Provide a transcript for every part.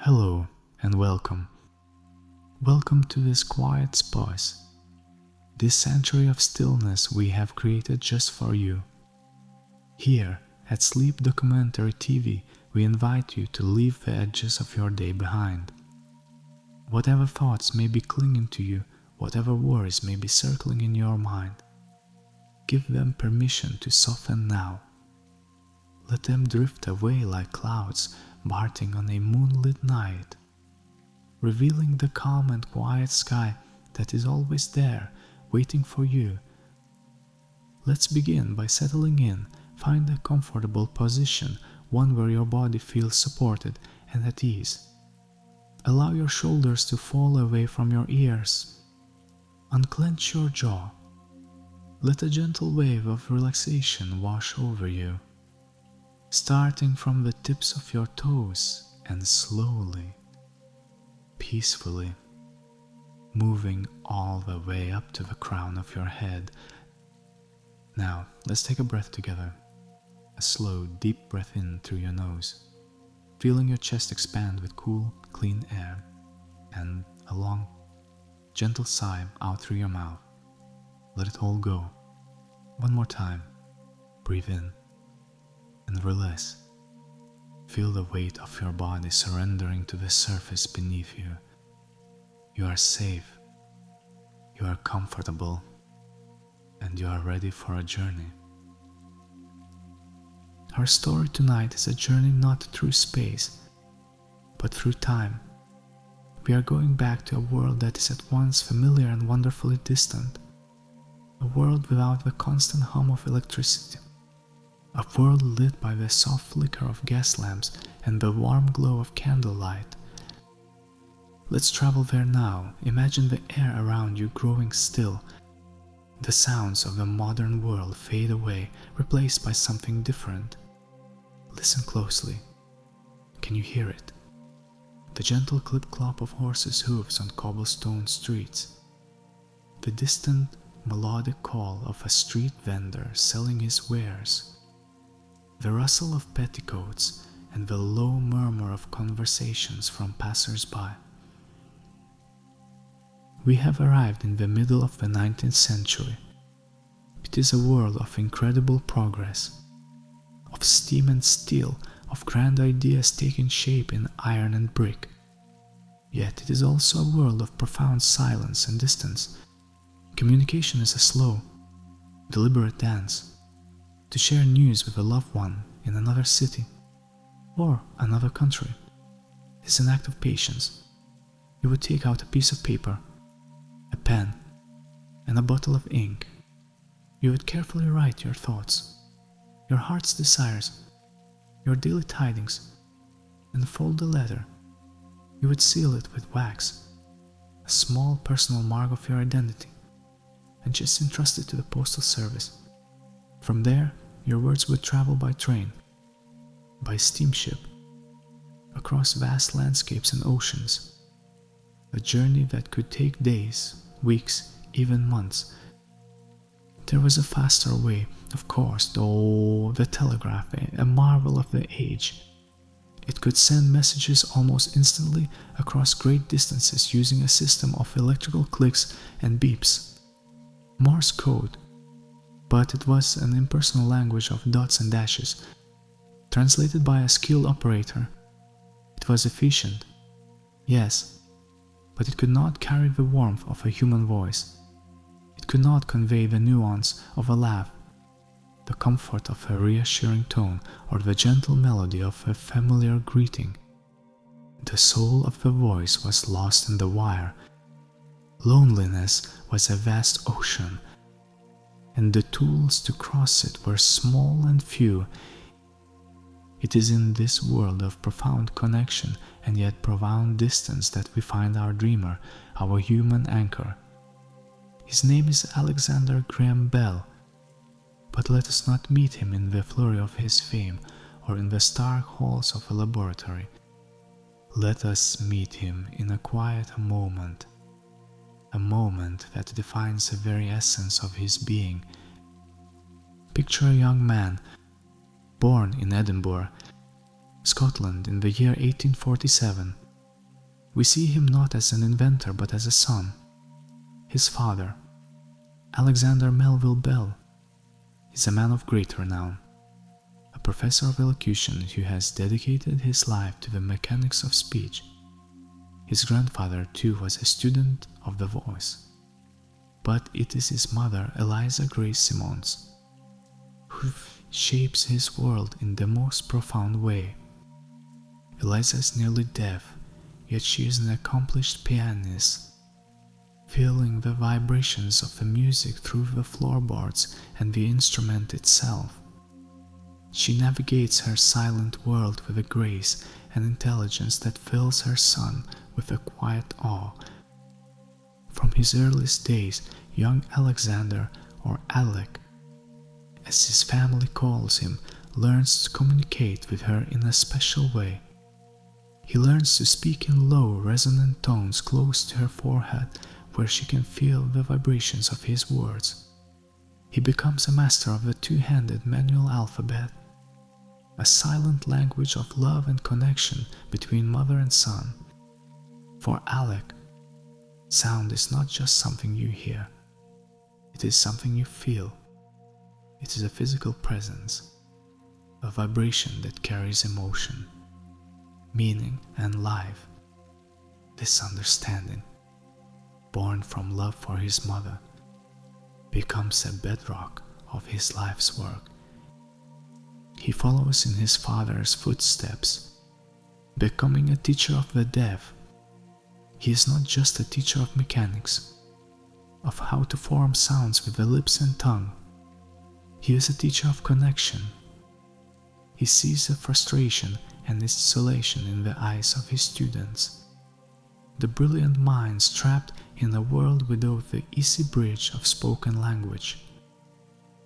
Hello and welcome. Welcome to this quiet space, this sanctuary of stillness we have created just for you. Here at Sleep Documentary TV, we invite you to leave the edges of your day behind. Whatever thoughts may be clinging to you, whatever worries may be circling in your mind, give them permission to soften now. Let them drift away like clouds parting on a moonlit night, revealing the calm and quiet sky that is always there, waiting for you. Let's begin by settling in. Find a comfortable position, one where your body feels supported and at ease. Allow your shoulders to fall away from your ears. Unclench your jaw. Let a gentle wave of relaxation wash over you, starting from the tips of your toes and slowly, peacefully, moving all the way up to the crown of your head. Now, let's take a breath together. A slow, deep breath in through your nose, feeling your chest expand with cool, clean air, and a long, gentle sigh out through your mouth. Let it all go. One more time. Breathe in and release. Feel the weight of your body surrendering to the surface beneath you. You are safe, you are comfortable, and you are ready for a journey. Our story tonight is a journey not through space, but through time. We are going back to a world that is at once familiar and wonderfully distant. A world without the constant hum of electricity. A world lit by the soft flicker of gas lamps and the warm glow of candlelight. Let's travel there now. Imagine the air around you growing still. The sounds of the modern world fade away, replaced by something different. Listen closely. Can you hear it? The gentle clip-clop of horses' hooves on cobblestone streets. The distant, melodic call of a street vendor selling his wares. The rustle of petticoats and the low murmur of conversations from passers-by. We have arrived in the middle of the 19th century. It is a world of incredible progress, of steam and steel, of grand ideas taking shape in iron and brick. Yet it is also a world of profound silence and distance. Communication is a slow, deliberate dance. To share news with a loved one in another city or another country is an act of patience. You would take out a piece of paper, a pen, and a bottle of ink. You would carefully write your thoughts, your heart's desires, your daily tidings, and fold the letter. You would seal it with wax, a small personal mark of your identity, and just entrust it to the postal service. From there, your words would travel by train, by steamship, across vast landscapes and oceans. A journey that could take days, weeks, even months. There was a faster way, of course, though the telegraph, a marvel of the age. It could send messages almost instantly across great distances using a system of electrical clicks and beeps. Morse code. But it was an impersonal language of dots and dashes, translated by a skilled operator. It was efficient, yes, but it could not carry the warmth of a human voice. It could not convey the nuance of a laugh, the comfort of a reassuring tone, or the gentle melody of a familiar greeting. The soul of the voice was lost in the wire. Loneliness was a vast ocean, and the tools to cross it were small and few. It is in this world of profound connection and yet profound distance that we find our dreamer, our human anchor. His name is Alexander Graham Bell, but let us not meet him in the flurry of his fame or in the stark halls of a laboratory. Let us meet him in a quiet moment, a moment that defines the very essence of his being. Picture a young man, born in Edinburgh, Scotland in the year 1847, We see him not as an inventor but as a son. His father, Alexander Melville Bell, is a man of great renown, a professor of elocution who has dedicated his life to the mechanics of speech. His grandfather, too, was a student of the voice. But it is his mother, Eliza Grace Simmons, who shapes his world in the most profound way. Eliza is nearly deaf, yet she is an accomplished pianist, feeling the vibrations of the music through the floorboards and the instrument itself. She navigates her silent world with a grace and intelligence that fills her son with a quiet awe. From his earliest days, young Alexander, or Aleck, as his family calls him, learns to communicate with her in a special way. He learns to speak in low, resonant tones close to her forehead, where she can feel the vibrations of his words. He becomes a master of the two-handed manual alphabet, a silent language of love and connection between mother and son. For Aleck, sound is not just something you hear. It is something you feel. It is a physical presence, a vibration that carries emotion, meaning, and life. This understanding, born from love for his mother, becomes a bedrock of his life's work. He follows in his father's footsteps, becoming a teacher of the deaf. He is not just a teacher of mechanics, of how to form sounds with the lips and tongue. He is a teacher of connection. He sees the frustration and isolation in the eyes of his students, the brilliant minds trapped in a world without the easy bridge of spoken language.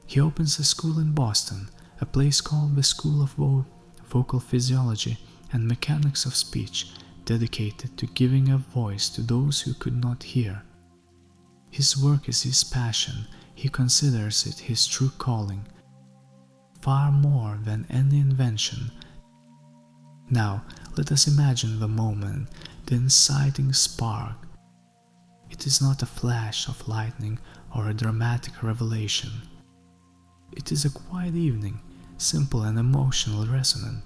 He opens a school in Boston, a place called the School of Vocal Physiology and Mechanics of Speech, dedicated to giving a voice to those who could not hear. His work is his passion. He considers it his true calling, far more than any invention. Now, let us imagine the moment, the inciting spark. It is not a flash of lightning or a dramatic revelation. It is a quiet evening, simple and emotionally resonant.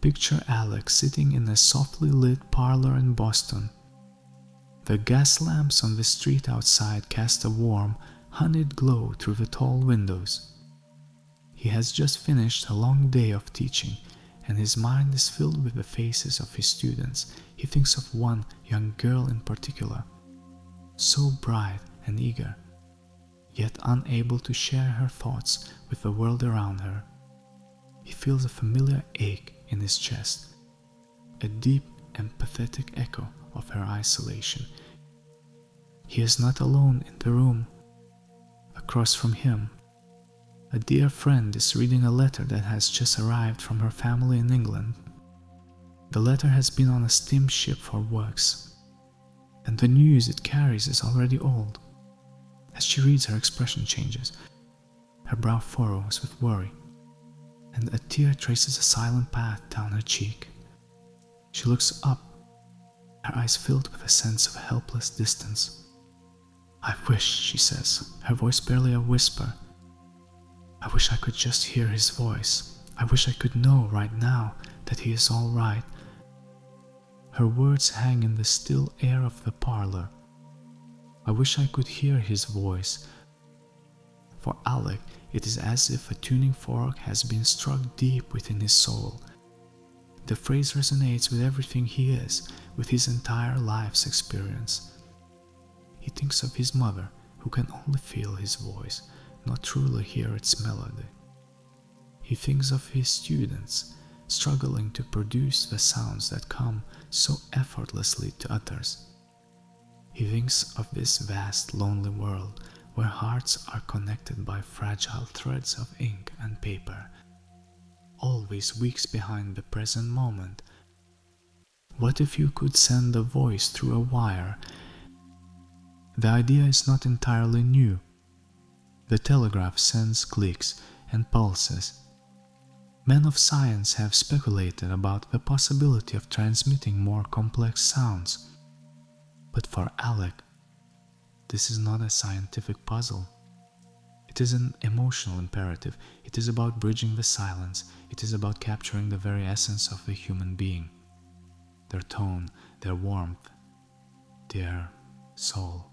Picture Aleck sitting in a softly lit parlor in Boston. The gas lamps on the street outside cast a warm, honeyed glow through the tall windows. He has just finished a long day of teaching, and his mind is filled with the faces of his students. He thinks of one young girl in particular, so bright and eager, yet unable to share her thoughts with the world around her. He feels a familiar ache in his chest, a deep, empathetic echo of her isolation. He is not alone in the room. Across from him, a dear friend is reading a letter that has just arrived from her family in England. The letter has been on a steamship for weeks, and the news it carries is already old. As she reads, her expression changes. Her brow furrows with worry, and a tear traces a silent path down her cheek. She looks up, her eyes filled with a sense of helpless distance. "I wish," she says, her voice barely a whisper, "I wish I could just hear his voice. I wish I could know right now that he is all right." Her words hang in the still air of the parlor. I wish I could hear his voice. For Aleck, it is as if a tuning fork has been struck deep within his soul. The phrase resonates with everything he is, with his entire life's experience. He thinks of his mother, who can only feel his voice, not truly hear its melody. He thinks of his students, struggling to produce the sounds that come so effortlessly to others. He thinks of this vast, lonely world, where hearts are connected by fragile threads of ink and paper, always weeks behind the present moment. What if you could send a voice through a wire? The idea is not entirely new. The telegraph sends clicks and pulses. Men of science have speculated about the possibility of transmitting more complex sounds. But for Aleck, this is not a scientific puzzle. It is an emotional imperative. It is about bridging the silence. It is about capturing the very essence of the human being. Their tone, their warmth, their soul,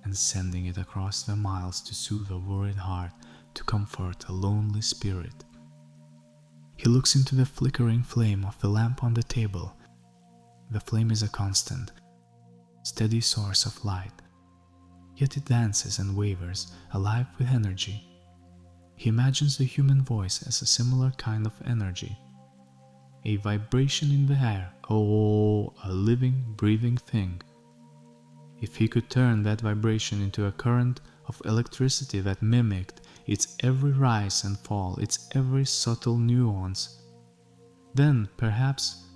and sending it across the miles to soothe a worried heart, to comfort a lonely spirit. He looks into the flickering flame of the lamp on the table. The flame is a constant, steady source of light, yet it dances and wavers, alive with energy. He imagines the human voice as a similar kind of energy, a vibration in the air, a living, breathing thing. If he could turn that vibration into a current of electricity that mimicked its every rise and fall, its every subtle nuance, then perhaps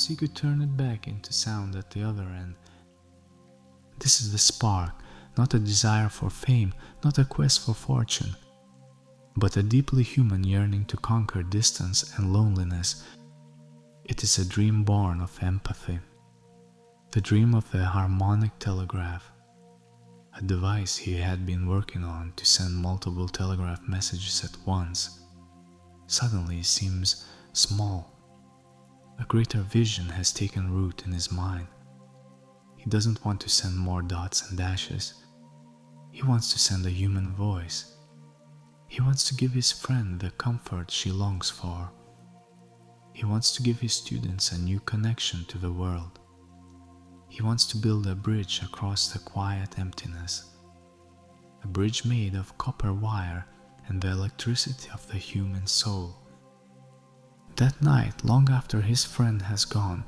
he could turn it back into sound at the other end. This is the spark, not a desire for fame, not a quest for fortune, but a deeply human yearning to conquer distance and loneliness. It is a dream born of empathy, the dream of the harmonic telegraph, a device he had been working on to send multiple telegraph messages at once. Suddenly it seems small. A greater vision has taken root in his mind. He doesn't want to send more dots and dashes. He wants to send a human voice. He wants to give his friend the comfort she longs for. He wants to give his students a new connection to the world. He wants to build a bridge across the quiet emptiness, a bridge made of copper wire and the electricity of the human soul. That night, long after his friend has gone,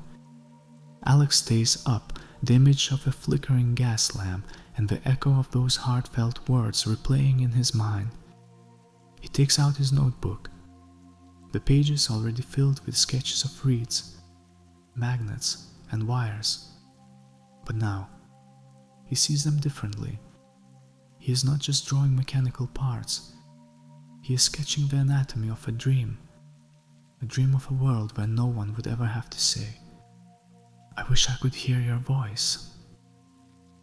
Aleck stays up, the image of a flickering gas lamp and the echo of those heartfelt words replaying in his mind. He takes out his notebook, the pages already filled with sketches of reeds, magnets, and wires. But now, he sees them differently. He is not just drawing mechanical parts. He is sketching the anatomy of a dream of a world where no one would ever have to say, "I wish I could hear your voice,"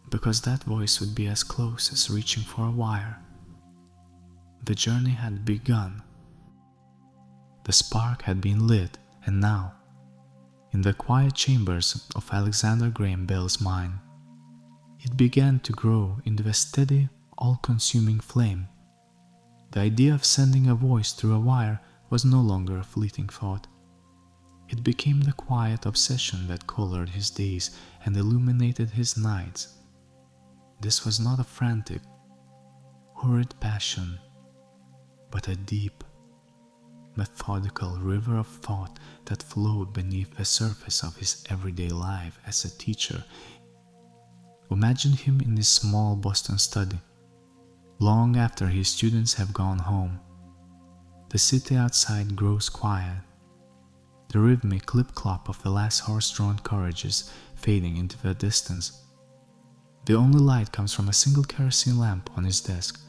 because that voice would be as close as reaching for a wire. The journey had begun. The spark had been lit, and now, in the quiet chambers of Alexander Graham Bell's mind, it began to grow into a steady, all-consuming flame. The idea of sending a voice through a wire was no longer a fleeting thought. It became the quiet obsession that colored his days and illuminated his nights. This was not a frantic, hurried passion, but a deep, methodical river of thought that flowed beneath the surface of his everyday life as a teacher. Imagine him in his small Boston study, long after his students have gone home. The city outside grows quiet, the rhythmic clip-clop of the last horse-drawn carriages fading into the distance. The only light comes from a single kerosene lamp on his desk,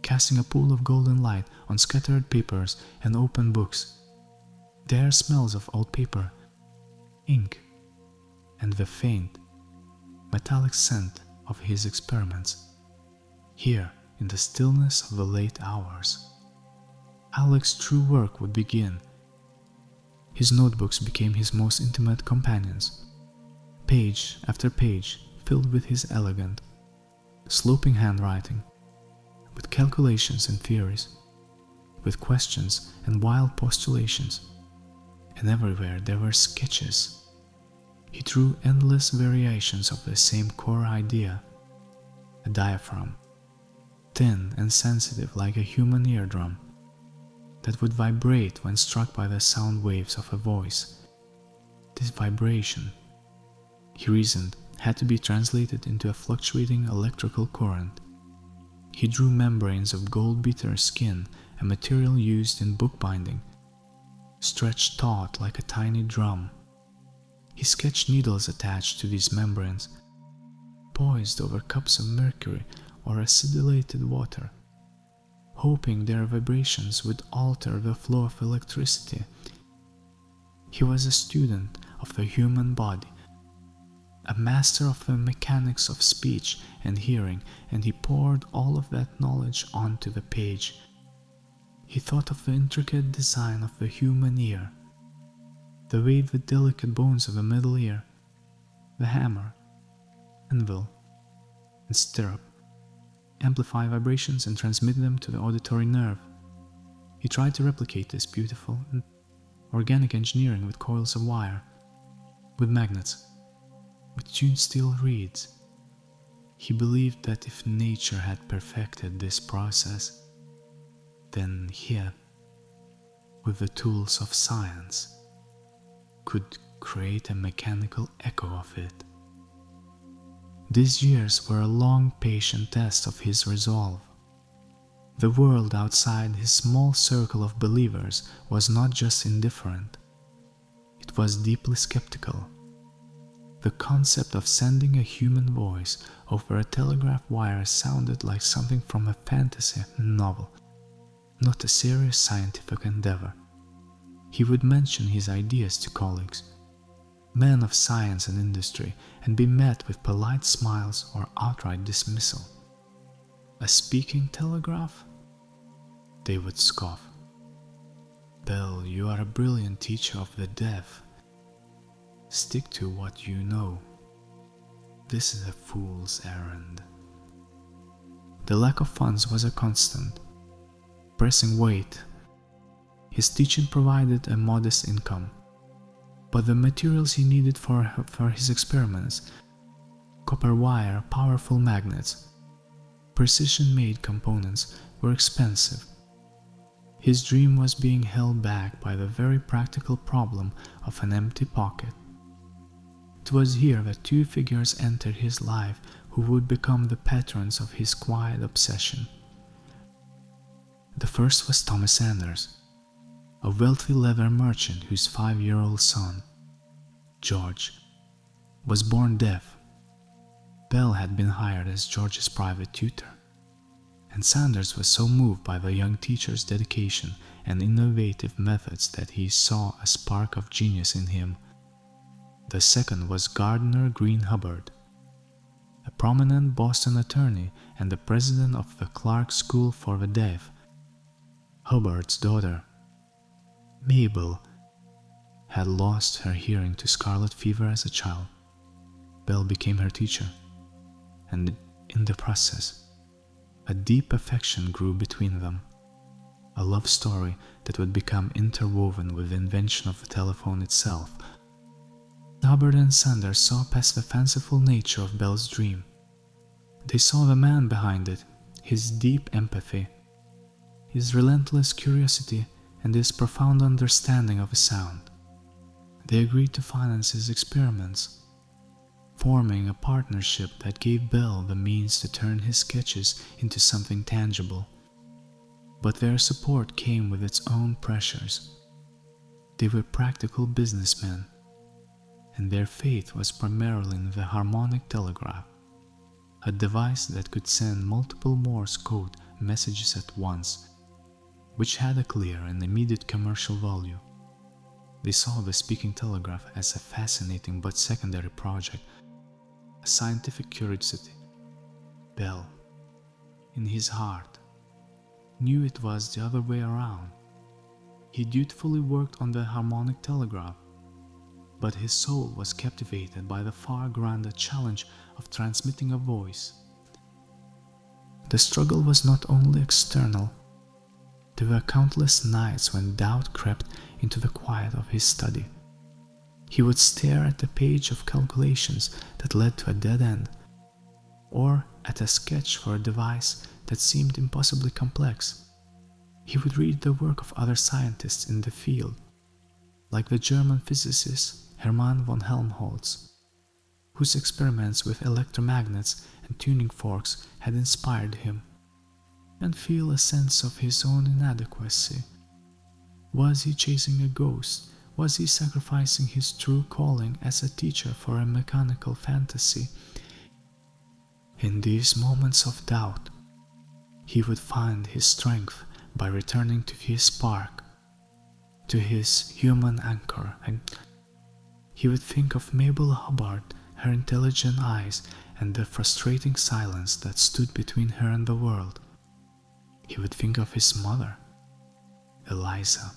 casting a pool of golden light on scattered papers and open books. The air smells of old paper, ink, and the faint, metallic scent of his experiments. Here, in the stillness of the late hours, Aleck's true work would begin. His notebooks became his most intimate companions, page after page filled with his elegant, sloping handwriting, with calculations and theories, with questions and wild postulations, and everywhere there were sketches. He drew endless variations of the same core idea, a diaphragm, thin and sensitive like a human eardrum, that would vibrate when struck by the sound waves of a voice. This vibration, he reasoned, had to be translated into a fluctuating electrical current. He drew membranes of gold-beater skin, a material used in bookbinding, stretched taut like a tiny drum. He sketched needles attached to these membranes, poised over cups of mercury or acidylated water, hoping their vibrations would alter the flow of electricity. He was a student of the human body, a master of the mechanics of speech and hearing, and he poured all of that knowledge onto the page. He thought of the intricate design of the human ear, the way the delicate bones of the middle ear, the hammer, anvil, and stirrup amplify vibrations and transmit them to the auditory nerve. He tried to replicate this beautiful and organic engineering with coils of wire, with magnets, with tuned steel reeds. He believed that if nature had perfected this process, then he, with the tools of science, could create a mechanical echo of it. These years were a long, patient test of his resolve. The world outside his small circle of believers was not just indifferent, it was deeply skeptical. The concept of sending a human voice over a telegraph wire sounded like something from a fantasy novel, not a serious scientific endeavor. He would mention his ideas to colleagues, men of science and industry, and be met with polite smiles or outright dismissal. A speaking telegraph? They would scoff. Bell, you are a brilliant teacher of the deaf. Stick to what you know. This is a fool's errand. The lack of funds was a constant, pressing weight. His teaching provided a modest income, but the materials he needed for his experiments, copper wire, powerful magnets, precision-made components, were expensive. His dream was being held back by the very practical problem of an empty pocket. It was here that two figures entered his life who would become the patrons of his quiet obsession. The first was Thomas Anders, a wealthy leather merchant whose 5-year-old son, George, was born deaf. Bell had been hired as George's private tutor, and Sanders was so moved by the young teacher's dedication and innovative methods that he saw a spark of genius in him. The second was Gardner Green Hubbard, a prominent Boston attorney and the president of the Clark School for the Deaf. Hubbard's daughter, Mabel, had lost her hearing to scarlet fever as a child. Bell became her teacher, and in the process, a deep affection grew between them, a love story that would become interwoven with the invention of the telephone itself. Hubbard and Sanders saw past the fanciful nature of Bell's dream. They saw the man behind it, his deep empathy, his relentless curiosity, and his profound understanding of sound. They agreed to finance his experiments, forming a partnership that gave Bell the means to turn his sketches into something tangible. But their support came with its own pressures. They were practical businessmen, and their faith was primarily in the harmonic telegraph, a device that could send multiple Morse code messages at once, which had a clear and immediate commercial value. They saw the speaking telegraph as a fascinating but secondary project, a scientific curiosity. Bell, in his heart, knew it was the other way around. He dutifully worked on the harmonic telegraph, but his soul was captivated by the far grander challenge of transmitting a voice. The struggle was not only external. There were countless nights when doubt crept into the quiet of his study. He would stare at a page of calculations that led to a dead end, or at a sketch for a device that seemed impossibly complex. He would read the work of other scientists in the field, like the German physicist Hermann von Helmholtz, whose experiments with electromagnets and tuning forks had inspired him, and feel a sense of his own inadequacy. Was he chasing a ghost? Was he sacrificing his true calling as a teacher for a mechanical fantasy? In these moments of doubt, he would find his strength by returning to his spark, to his human anchor, and he would think of Mabel Hubbard, her intelligent eyes, and the frustrating silence that stood between her and the world. He would think of his mother, Eliza,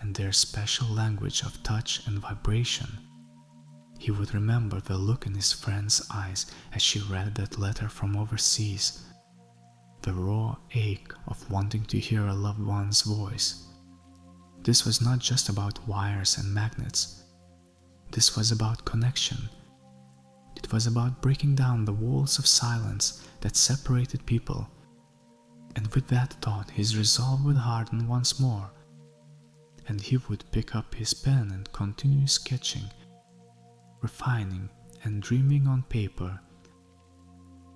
and their special language of touch and vibration. He would remember the look in his friend's eyes as she read that letter from overseas, the raw ache of wanting to hear a loved one's voice. This was not just about wires and magnets. This was about connection. It was about breaking down the walls of silence that separated people. And with that thought, his resolve would harden once more, and he would pick up his pen and continue sketching, refining and dreaming on paper.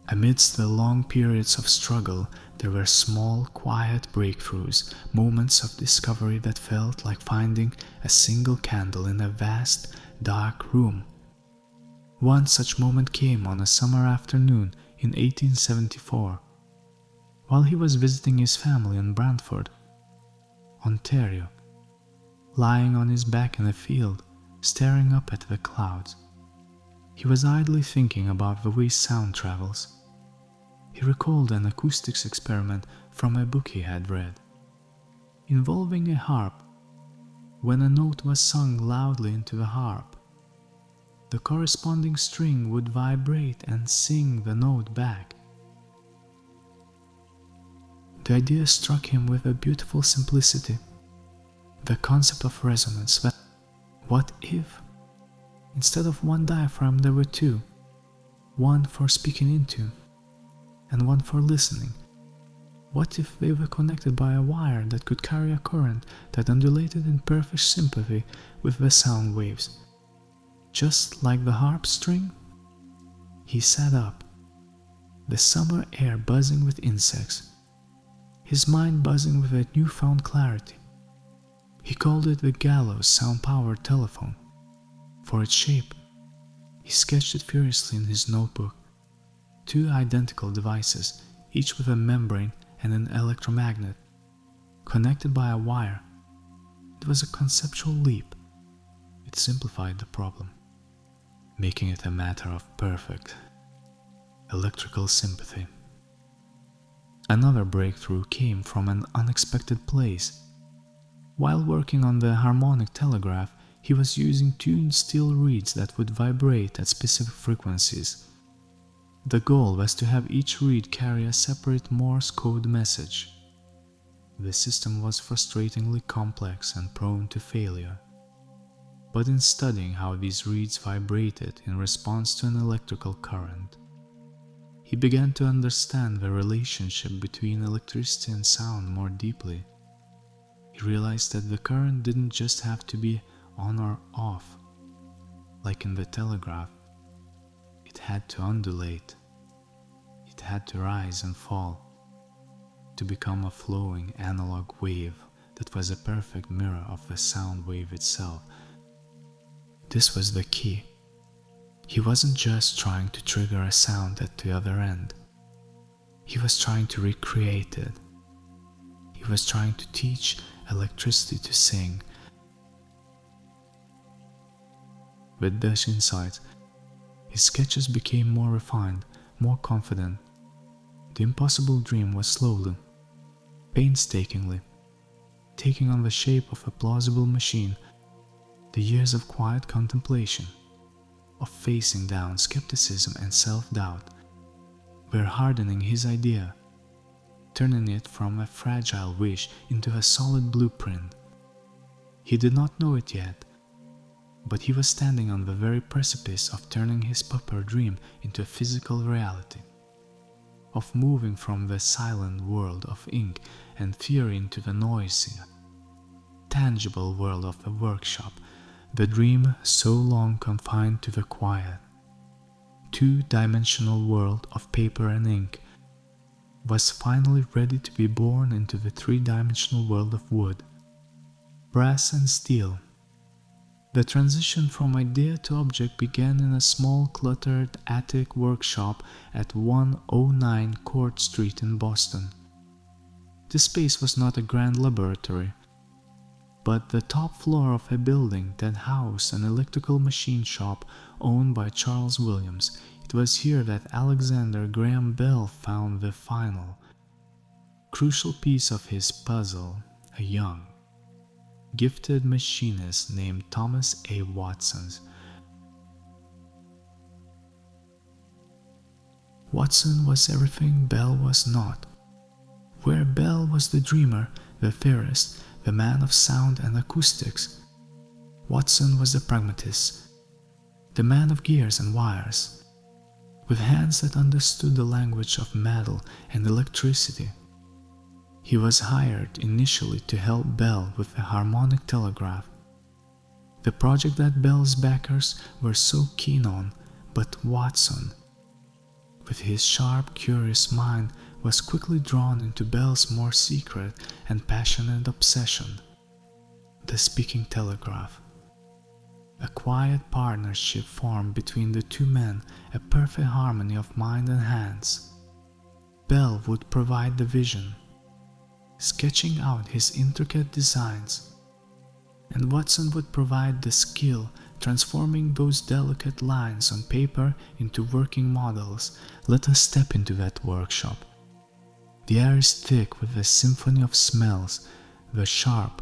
Amidst the long periods of struggle, there were small, quiet breakthroughs, moments of discovery that felt like finding a single candle in a vast, dark room. One such moment came on a summer afternoon in 1874, while he was visiting his family in Brantford, Ontario. Lying on his back in a field, staring up at the clouds, he was idly thinking about the way sound travels. He recalled an acoustics experiment from a book he had read, involving a harp. When a note was sung loudly into the harp, the corresponding string would vibrate and sing the note back. The idea struck him with a beautiful simplicity, the concept of resonance. That what if, instead of one diaphragm, there were two, one for speaking into and one for listening? What if they were connected by a wire that could carry a current that undulated in perfect sympathy with the sound waves, just like the harp string? He sat up, the summer air buzzing with insects, his mind buzzing with a newfound clarity. He called it the Gallows sound-powered telephone. For its shape, he sketched it furiously in his notebook. Two identical devices, each with a membrane and an electromagnet, connected by a wire. It was a conceptual leap. It simplified the problem, making it a matter of perfect electrical sympathy. Another breakthrough came from an unexpected place. While working on the harmonic telegraph, he was using tuned steel reeds that would vibrate at specific frequencies. The goal was to have each reed carry a separate Morse code message. The system was frustratingly complex and prone to failure. But in studying how these reeds vibrated in response to an electrical current, he began to understand the relationship between electricity and sound more deeply. He realized that the current didn't just have to be on or off, like in the telegraph. It had to undulate. It had to rise and fall, to become a flowing analog wave that was a perfect mirror of the sound wave itself. This was the key. He wasn't just trying to trigger a sound at the other end. He was trying to recreate it. He was trying to teach electricity to sing. With these insights, his sketches became more refined, more confident. The impossible dream was slowly, painstakingly, taking on the shape of a plausible machine. The years of quiet contemplation, of facing down skepticism and self-doubt, were hardening his idea, turning it from a fragile wish into a solid blueprint. He did not know it yet, but he was standing on the very precipice of turning his paper dream into a physical reality, of moving from the silent world of ink and theory into the noisy, tangible world of the workshop. The dream, so long confined to the quiet, two-dimensional world of paper and ink, was finally ready to be born into the three-dimensional world of wood, brass and steel, The transition from idea to object began in a small cluttered attic workshop at 109 Court Street in Boston. This space was not a grand laboratory, but the top floor of a building that housed an electrical machine shop owned by Charles Williams. It was here that Alexander Graham Bell found the final, crucial piece of his puzzle, a young, gifted machinist named Thomas A. Watson. Watson was everything Bell was not. Where Bell was the dreamer, the theorist, the man of sound and acoustics, Watson was the pragmatist, the man of gears and wires, with hands that understood the language of metal and electricity. He was hired initially to help Bell with the harmonic telegraph, the project that Bell's backers were so keen on, but Watson, with his sharp, curious mind, was quickly drawn into Bell's more secret and passionate obsession, the speaking telegraph. A quiet partnership formed between the two men, a perfect harmony of mind and hands. Bell would provide the vision, sketching out his intricate designs, and Watson would provide the skill, transforming those delicate lines on paper into working models. Let us step into that workshop. The air is thick with the symphony of smells, the sharp,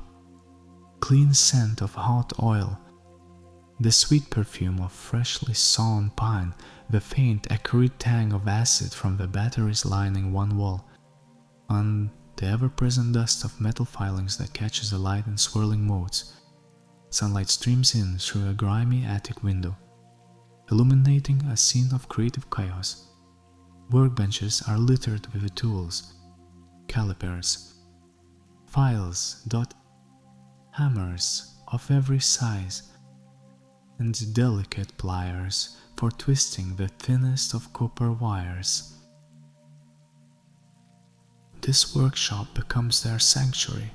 clean scent of hot oil, the sweet perfume of freshly sawn pine, the faint, acrid tang of acid from the batteries lining one wall, and the ever-present dust of metal filings that catches the light in swirling motes. Sunlight streams in through a grimy attic window, illuminating a scene of creative chaos. Workbenches are littered with tools, calipers, files, hammers of every size, and delicate pliers for twisting the thinnest of copper wires. This workshop becomes their sanctuary.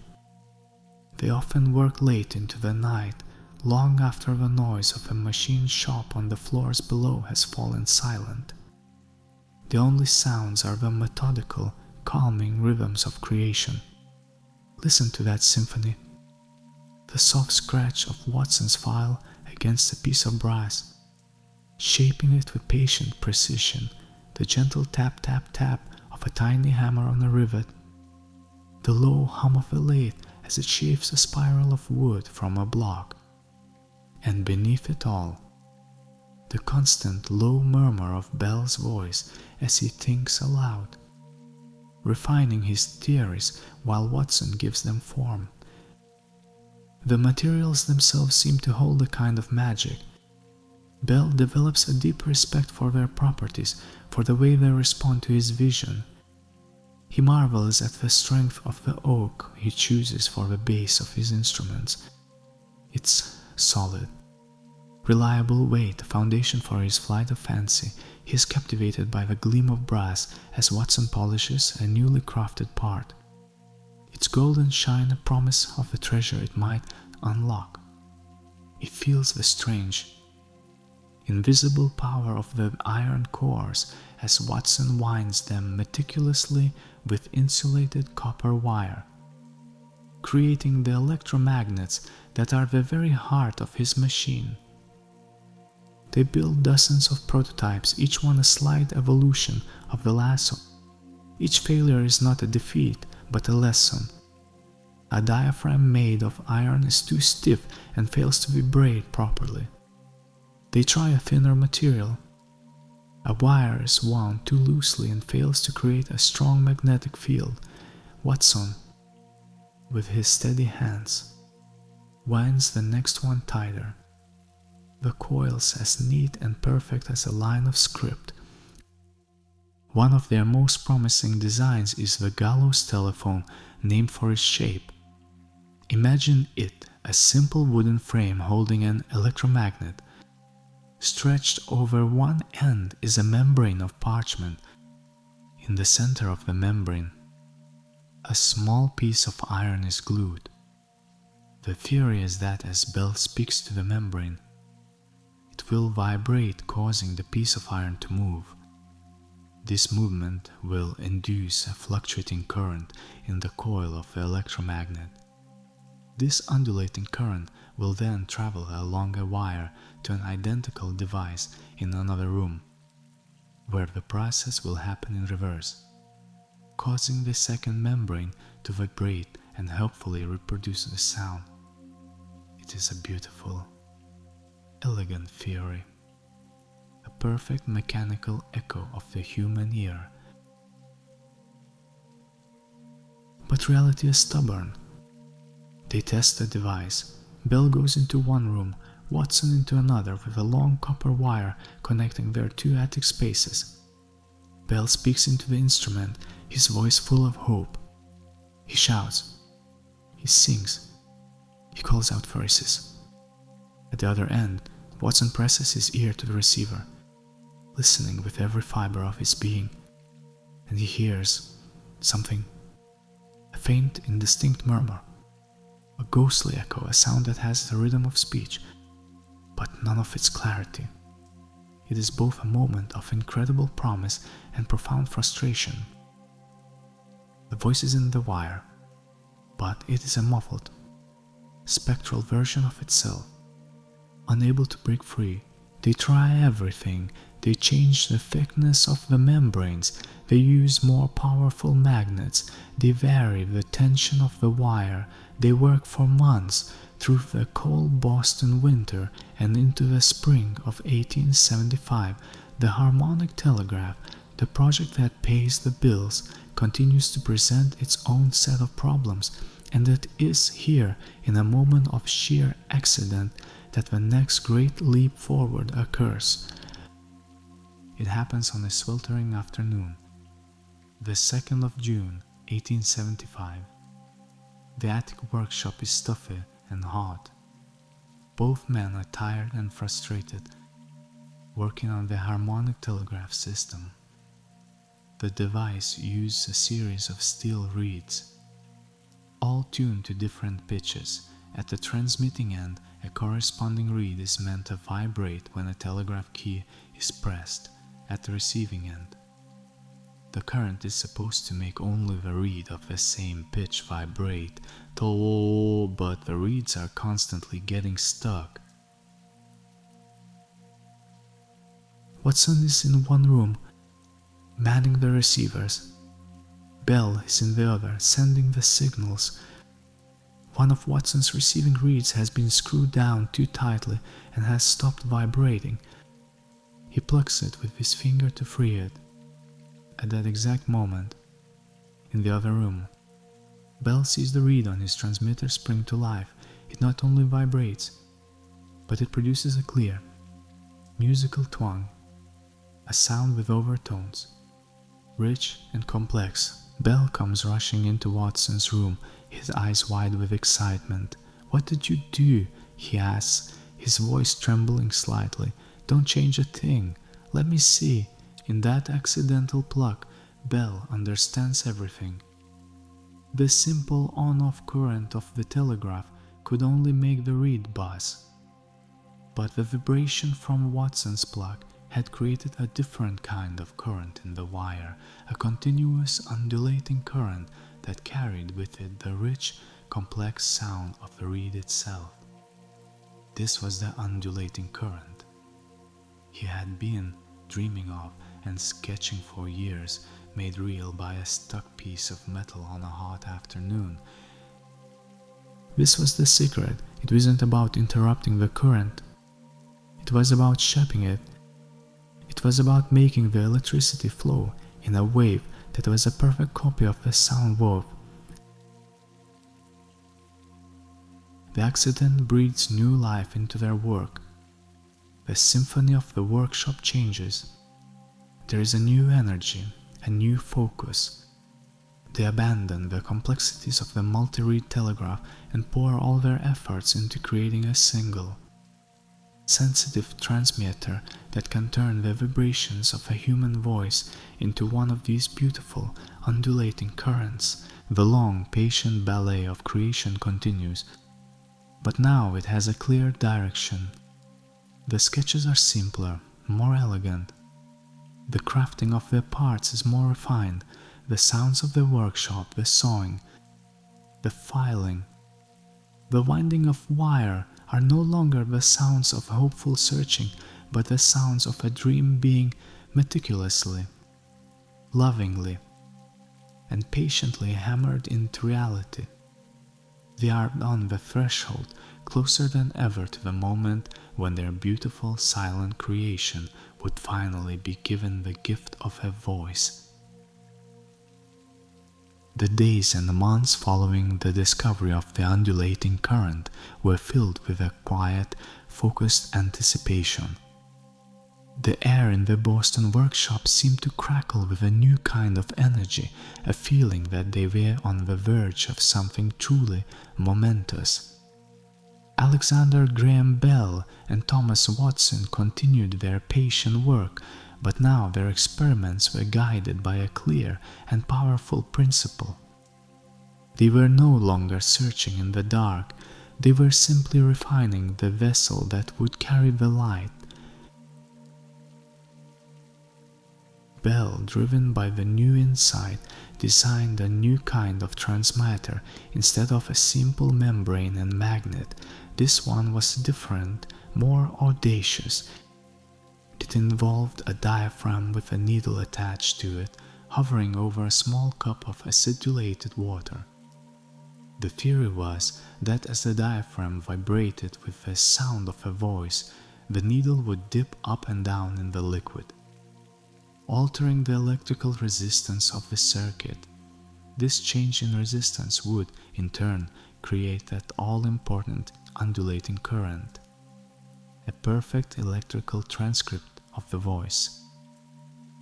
They often work late into the night, long after the noise of a machine shop on the floors below has fallen silent. The only sounds are the methodical, calming rhythms of creation. Listen to that symphony. The soft scratch of Watson's file against a piece of brass, shaping it with patient precision, the gentle tap tap tap of a tiny hammer on a rivet, the low hum of a lathe as it shaves a spiral of wood from a block, and beneath it all, the constant low murmur of Bell's voice as he thinks aloud, refining his theories while Watson gives them form. The materials themselves seem to hold a kind of magic. Bell develops a deep respect for their properties, for the way they respond to his vision. He marvels at the strength of the oak he chooses for the base of his instruments. Its solid, reliable weight, a foundation for his flight of fancy. He is captivated by the gleam of brass as Watson polishes a newly crafted part. Its golden shine a promise of the treasure it might unlock. He feels the strange, invisible power of the iron cores as Watson winds them meticulously with insulated copper wire, creating the electromagnets that are the very heart of his machine. They build dozens of prototypes, each one a slight evolution of the lasso. Each failure is not a defeat, but a lesson. A diaphragm made of iron is too stiff and fails to vibrate properly. They try a thinner material. A wire is wound too loosely and fails to create a strong magnetic field. Watson, with his steady hands, winds the next one tighter. The coils as neat and perfect as a line of script. One of their most promising designs is the gallows telephone, named for its shape. Imagine it, a simple wooden frame holding an electromagnet. Stretched over one end is a membrane of parchment. In the center of the membrane, a small piece of iron is glued. The theory is that as Bell speaks to the membrane, it will vibrate, causing the piece of iron to move. This movement will induce a fluctuating current in the coil of the electromagnet. This undulating current will then travel along a wire to an identical device in another room, where the process will happen in reverse, causing the second membrane to vibrate and helpfully reproduce the sound. It is a beautiful, elegant theory, a perfect mechanical echo of the human ear. But reality is stubborn. They test the device. Bell goes into one room, Watson into another with a long copper wire connecting their two attic spaces. Bell speaks into the instrument, his voice full of hope. He shouts. He sings. He calls out verses. At the other end, Watson presses his ear to the receiver, listening with every fiber of his being, and he hears something, a faint, indistinct murmur, a ghostly echo, a sound that has the rhythm of speech, but none of its clarity. It is both a moment of incredible promise and profound frustration. The voice is in the wire, but it is a muffled, spectral version of itself. Unable to break free, they try everything. They change the thickness of the membranes, they use more powerful magnets, they vary the tension of the wire, they work for months through the cold Boston winter and into the spring of 1875. The harmonic telegraph, the project that pays the bills, continues to present its own set of problems, and it is here, in a moment of sheer accident, that the next great leap forward occurs. It happens on a sweltering afternoon, the 2nd of June, 1875. The attic workshop is stuffy and hot. Both men are tired and frustrated, working on the harmonic telegraph system. The device uses a series of steel reeds, all tuned to different pitches. At the transmitting end, a corresponding reed is meant to vibrate when a telegraph key is pressed. At the receiving end, the current is supposed to make only the reed of the same pitch vibrate, but the reeds are constantly getting stuck. Watson is in one room, manning the receivers. Bell is in the other, sending the signals. One of Watson's receiving reeds has been screwed down too tightly and has stopped vibrating. He plucks it with his finger to free it. At that exact moment, in the other room, Bell sees the reed on his transmitter spring to life. It not only vibrates, but it produces a clear, musical twang, a sound with overtones, rich and complex. Bell comes rushing into Watson's room, his eyes wide with excitement. "What did you do?" he asks, his voice trembling slightly. "Don't change a thing. Let me see." In that accidental pluck, Bell understands everything. The simple on-off current of the telegraph could only make the reed buzz. But the vibration from Watson's pluck had created a different kind of current in the wire, a continuous undulating current that carried with it the rich, complex sound of the reed itself. This was the undulating current he had been dreaming of and sketching for years, made real by a stuck piece of metal on a hot afternoon. This was the secret. It wasn't about interrupting the current. It was about shaping it. It was about making the electricity flow in a wave that was a perfect copy of the sound wave. The accident breathes new life into their work. The symphony of the workshop changes. There is a new energy, a new focus. They abandon the complexities of the multi-reed telegraph and pour all their efforts into creating a single, sensitive transmitter that can turn the vibrations of a human voice into one of these beautiful, undulating currents. The long, patient ballet of creation continues. but now it has a clear direction. The sketches are simpler, more elegant. The crafting of their parts is more refined, the sounds of the workshop, the sawing, the filing, the winding of wire are no longer the sounds of hopeful searching, but the sounds of a dream being meticulously, lovingly, and patiently hammered into reality. They are on the threshold, closer than ever to the moment when their beautiful, silent creation would finally be given the gift of a voice. The days and the months following the discovery of the undulating current were filled with a quiet, focused anticipation. The air in the Boston workshop seemed to crackle with a new kind of energy, a feeling that they were on the verge of something truly momentous. Alexander Graham Bell and Thomas Watson continued their patient work, but now their experiments were guided by a clear and powerful principle. They were no longer searching in the dark, they were simply refining the vessel that would carry the light. Bell, driven by the new insight, designed a new kind of transmitter. Instead of a simple membrane and magnet, this one was different, more audacious. It involved a diaphragm with a needle attached to it, hovering over a small cup of acidulated water. The theory was that as the diaphragm vibrated with the sound of a voice, the needle would dip up and down in the liquid, altering the electrical resistance of the circuit. This change in resistance would, in turn, create that all-important undulating current, a perfect electrical transcript of the voice.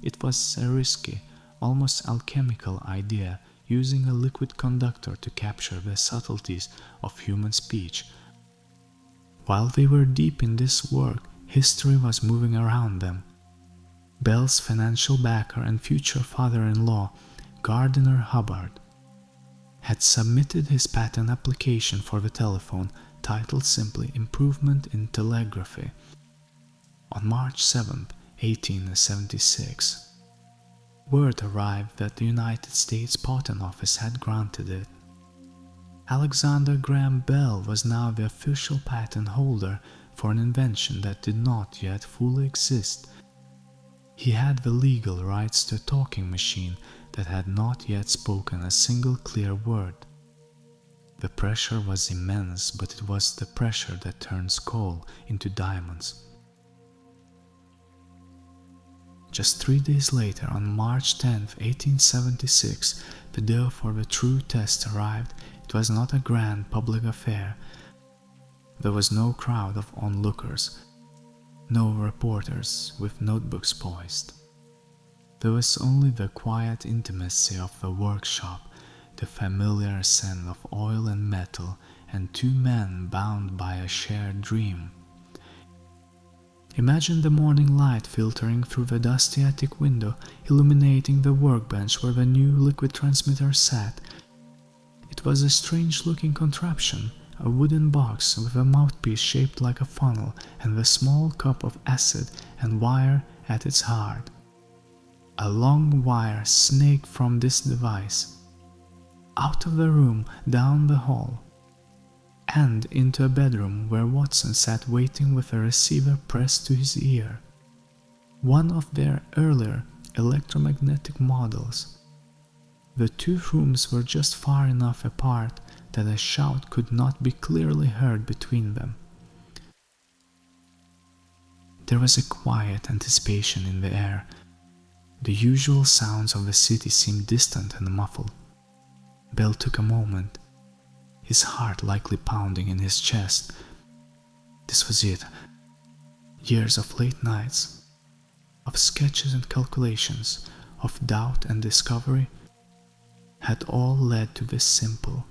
It was a risky, almost alchemical idea, using a liquid conductor to capture the subtleties of human speech. While they were deep in this work, history was moving around them. Bell's financial backer and future father-in-law, Gardiner Hubbard, had submitted his patent application for the telephone, titled simply Improvement in Telegraphy, on March 7, 1876. Word arrived that the United States Patent Office had granted it. Alexander Graham Bell was now the official patent holder for an invention that did not yet fully exist. He had the legal rights to a talking machine that had not yet spoken a single clear word. The pressure was immense, but it was the pressure that turns coal into diamonds. Just 3 days later, on March 10, 1876, the day for the true test arrived. It was not a grand public affair. There was no crowd of onlookers, no reporters with notebooks poised. There was only the quiet intimacy of the workshop, the familiar scent of oil and metal, and two men bound by a shared dream. Imagine the morning light filtering through the dusty attic window, illuminating the workbench where the new liquid transmitter sat. It was a strange-looking contraption, a wooden box with a mouthpiece shaped like a funnel and the small cup of acid and wire at its heart. A long wire snaked from this device, out of the room, down the hall, and into a bedroom where Watson sat waiting with a receiver pressed to his ear. One of their earlier electromagnetic models. The two rooms were just far enough apart that a shout could not be clearly heard between them. There was a quiet anticipation in the air. The usual sounds of the city seemed distant and muffled. Bell took a moment, his heart likely pounding in his chest. This was it. Years of late nights, of sketches and calculations, of doubt and discovery, had all led to this simple,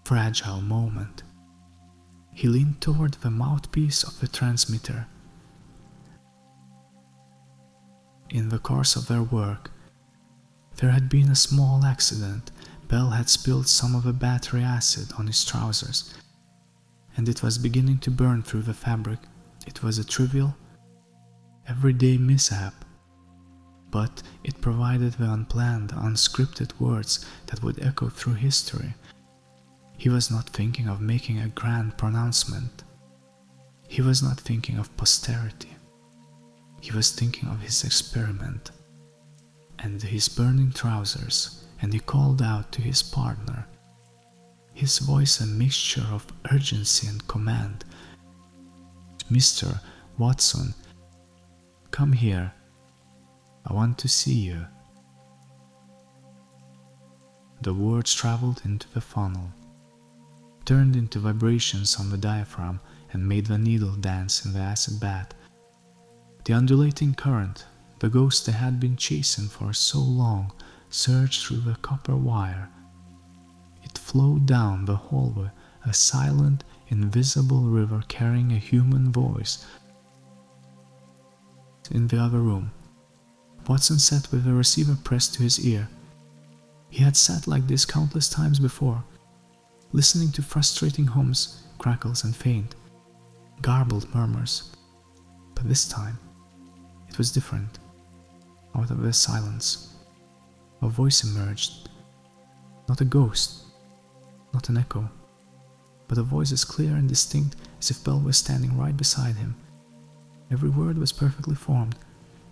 fragile moment. He leaned toward the mouthpiece of the transmitter. In the course of their work, there had been a small accident. Bell had spilled some of the battery acid on his trousers. and it was beginning to burn through the fabric. It was a trivial, everyday mishap, but it provided the unplanned, unscripted words that would echo through history. He was not thinking of making a grand pronouncement. He was not thinking of posterity. He was thinking of his experiment and his burning trousers, and he called out to his partner, his voice a mixture of urgency and command. "Mr. Watson, come here. I want to see you." The words traveled into the funnel, turned into vibrations on the diaphragm, and made the needle dance in the acid bath. The undulating current, the ghost they had been chasing for so long, surged through the copper wire. It flowed down the hallway, a silent, invisible river carrying a human voice. In the other room, Watson sat with the receiver pressed to his ear. He had sat like this countless times before, listening to frustrating hums, crackles and faint, garbled murmurs. But this time, it was different. Out of the silence, a voice emerged. Not a ghost, not an echo, but a voice as clear and distinct as if Bell was standing right beside him. Every word was perfectly formed.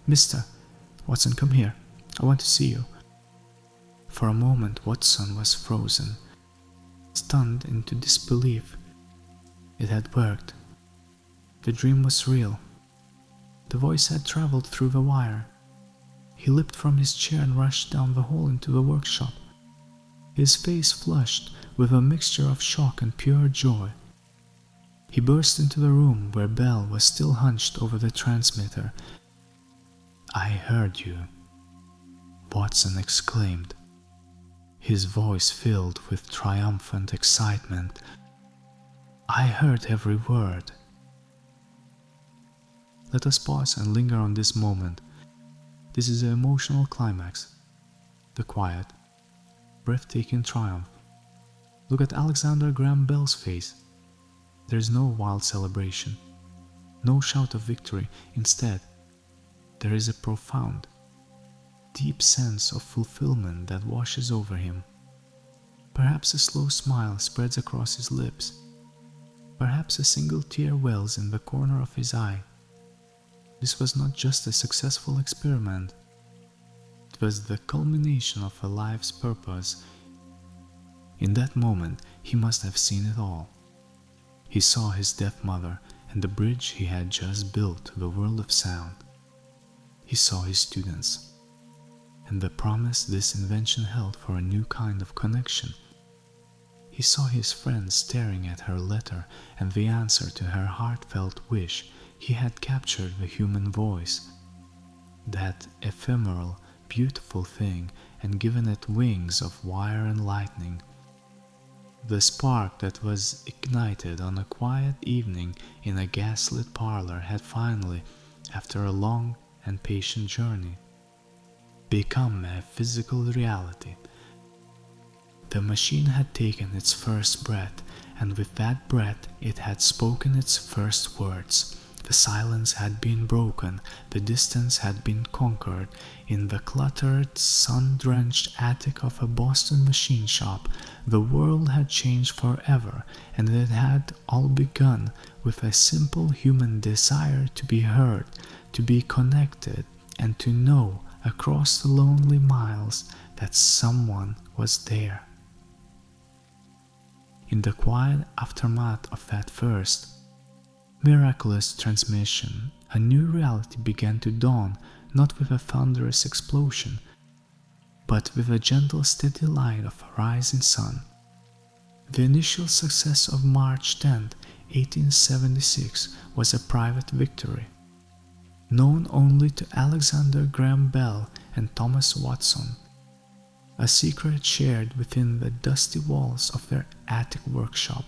"Mr. Watson, come here. I want to see you." For a moment, Watson was frozen, stunned into disbelief. It had worked. The dream was real. The voice had traveled through the wire. He leaped from his chair and rushed down the hall into the workshop, his face flushed with a mixture of shock and pure joy. He burst into the room where Bell was still hunched over the transmitter. "I heard you," Watson exclaimed, his voice filled with triumphant excitement. "I heard every word." Let us pause and linger on this moment. This is the emotional climax, the quiet, breathtaking triumph. Look at Alexander Graham Bell's face. There is no wild celebration, no shout of victory. Instead, there is a profound, deep sense of fulfillment that washes over him. Perhaps a slow smile spreads across his lips. Perhaps a single tear wells in the corner of his eye. This was not just a successful experiment. It was the culmination of a life's purpose. In that moment, he must have seen it all. He saw his deaf mother and the bridge he had just built to the world of sound. He saw his students and the promise this invention held for a new kind of connection. He saw his friends staring at her letter and the answer to her heartfelt wish. He had captured the human voice, that ephemeral, beautiful thing, and given it wings of wire and lightning. The spark that was ignited on a quiet evening in a gaslit parlor had finally, after a long and patient journey, become a physical reality. The machine had taken its first breath, and with that breath it had spoken its first words. The silence had been broken, the distance had been conquered. In the cluttered, sun-drenched attic of a Boston machine shop, the world had changed forever, and it had all begun with a simple human desire to be heard, to be connected, and to know across the lonely miles that someone was there. In the quiet aftermath of that first, miraculous transmission, a new reality began to dawn, not with a thunderous explosion, but with a gentle, steady light of a rising sun. The initial success of March 10, 1876 was a private victory, known only to Alexander Graham Bell and Thomas Watson, a secret shared within the dusty walls of their attic workshop.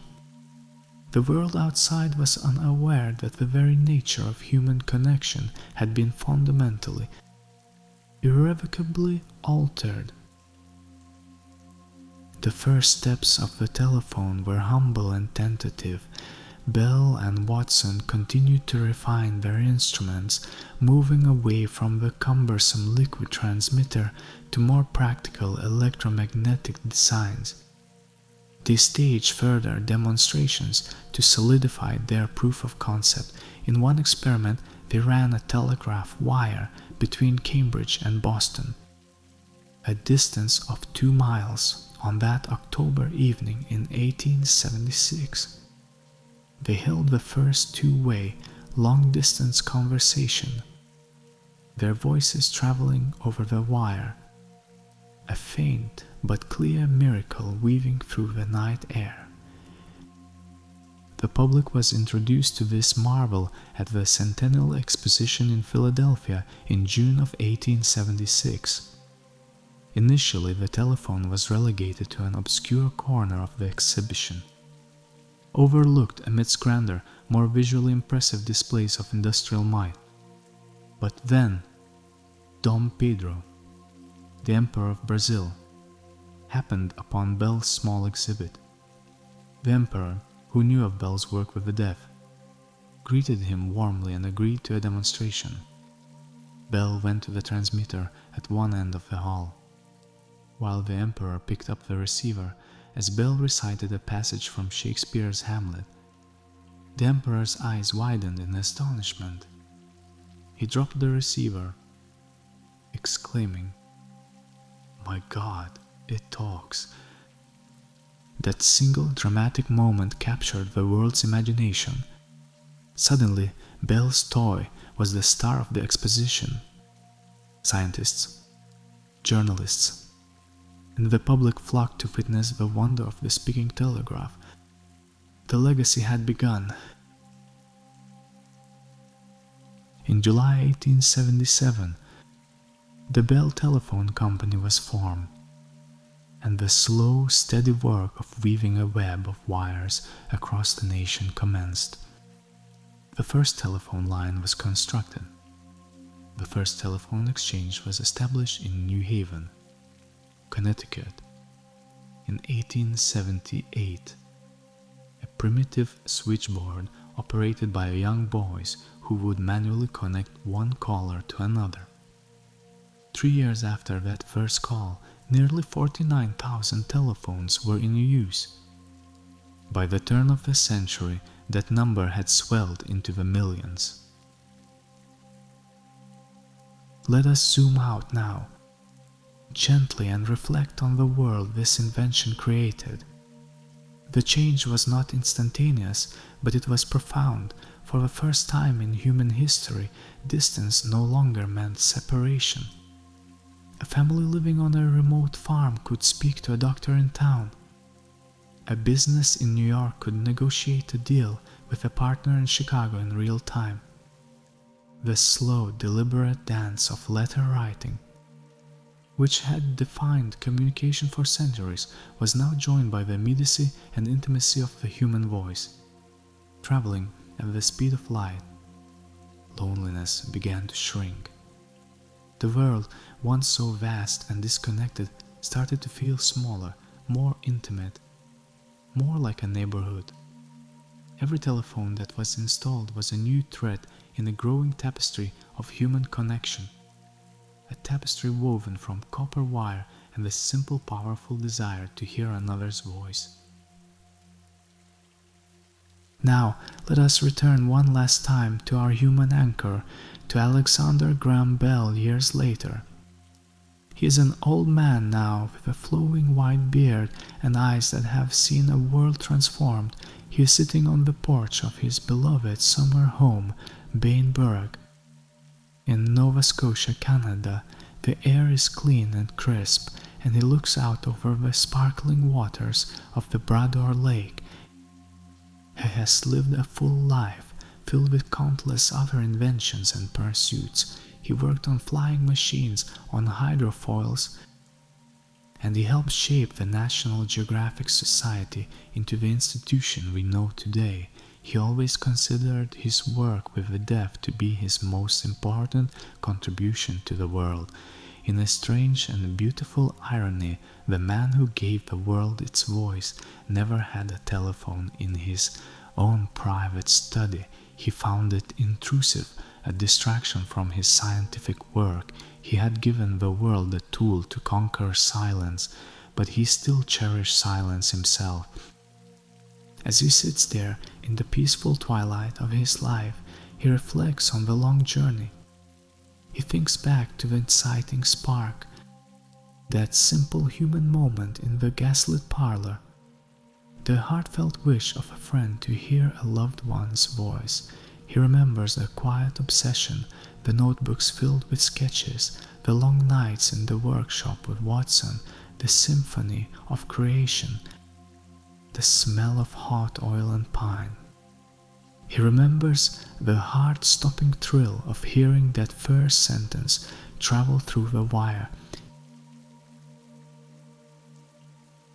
The world outside was unaware that the very nature of human connection had been fundamentally, irrevocably altered. The first steps of the telephone were humble and tentative, Bell and Watson continued to refine their instruments, moving away from the cumbersome liquid transmitter to more practical electromagnetic designs. They staged further demonstrations to solidify their proof of concept. In one experiment, they ran a telegraph wire between Cambridge and Boston, a distance of 2 miles, on that October evening in 1876. They held the first two-way, long-distance conversation, their voices traveling over the wire, a faint but clear miracle weaving through the night air. The public was introduced to this marvel at the Centennial Exposition in Philadelphia in June of 1876. Initially, the telephone was relegated to an obscure corner of the exhibition, overlooked amidst grander, more visually impressive displays of industrial might. But then, Dom Pedro, the Emperor of Brazil, happened upon Bell's small exhibit. The Emperor, who knew of Bell's work with the deaf, greeted him warmly and agreed to a demonstration. Bell went to the transmitter at one end of the hall, while the Emperor picked up the receiver as Bell recited a passage from Shakespeare's Hamlet. The Emperor's eyes widened in astonishment. He dropped the receiver, exclaiming, "My God, it talks!" That single dramatic moment captured the world's imagination. Suddenly, Bell's toy was the star of the exposition. Scientists, journalists, and the public flocked to witness the wonder of the speaking telegraph. The legacy had begun. In July 1877, the Bell Telephone Company was formed, and the slow, steady work of weaving a web of wires across the nation commenced. The first telephone line was constructed. The first telephone exchange was established in New Haven, Connecticut, in 1878. A primitive switchboard operated by young boys who would manually connect one caller to another. 3 years after that first call, nearly 49,000 telephones were in use. By the turn of the century, that number had swelled into the millions. Let us zoom out now, gently, and reflect on the world this invention created. The change was not instantaneous, but it was profound. For the first time in human history, distance no longer meant separation. A family living on a remote farm could speak to a doctor in town. A business in New York could negotiate a deal with a partner in Chicago in real time. The slow, deliberate dance of letter writing, which had defined communication for centuries, was now joined by the immediacy and intimacy of the human voice. Traveling at the speed of light, loneliness began to shrink. The world, once so vast and disconnected, started to feel smaller, more intimate, more like a neighborhood. Every telephone that was installed was a new thread in a growing tapestry of human connection, a tapestry woven from copper wire and the simple, powerful desire to hear another's voice. Now, let us return one last time to our human anchor, to Alexander Graham Bell years later. He is an old man now, with a flowing white beard and eyes that have seen a world transformed. He is sitting on the porch of his beloved summer home, Bainburg, in Nova Scotia, Canada. The air is clean and crisp, and he looks out over the sparkling waters of the Brador Lake. He has lived a full life, filled with countless other inventions and pursuits. He worked on flying machines, on hydrofoils, and he helped shape the National Geographic Society into the institution we know today. He always considered his work with the deaf to be his most important contribution to the world. In a strange and beautiful irony, the man who gave the world its voice never had a telephone in his own private study, he found it intrusive, a distraction from his scientific work. He had given the world a tool to conquer silence, but he still cherished silence himself. As he sits there in the peaceful twilight of his life, he reflects on the long journey. He thinks back to the inciting spark, that simple human moment in the gaslit parlor, the heartfelt wish of a friend to hear a loved one's voice. He remembers the quiet obsession, the notebooks filled with sketches, the long nights in the workshop with Watson, the symphony of creation, the smell of hot oil and pine. He remembers the heart-stopping thrill of hearing that first sentence travel through the wire.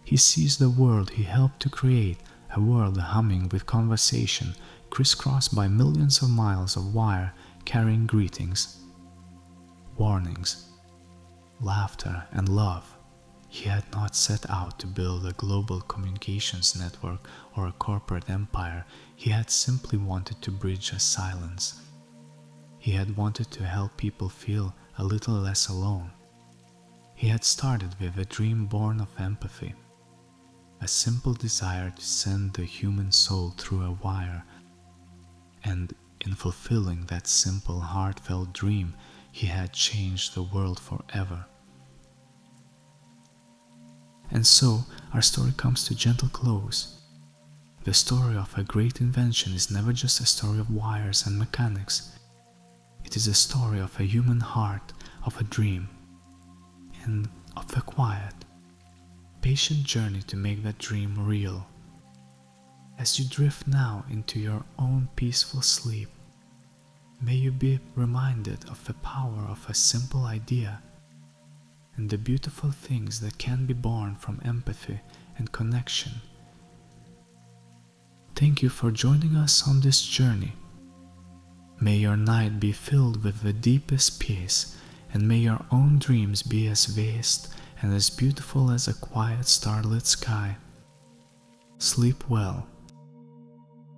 He sees the world he helped to create, a world humming with conversation, crisscrossed by millions of miles of wire carrying greetings, warnings, laughter, and love. He had not set out to build a global communications network or a corporate empire. He had simply wanted to bridge a silence. He had wanted to help people feel a little less alone. He had started with a dream born of empathy, a simple desire to send the human soul through a wire, and in fulfilling that simple, heartfelt dream, he had changed the world forever. And so, our story comes to a gentle close. The story of a great invention is never just a story of wires and mechanics. It is a story of a human heart, of a dream, and of the quiet, patient journey to make that dream real. As you drift now into your own peaceful sleep, may you be reminded of the power of a simple idea and the beautiful things that can be born from empathy and connection. Thank you for joining us on this journey. May your night be filled with the deepest peace, and may your own dreams be as vast and as beautiful as a quiet starlit sky. Sleep well.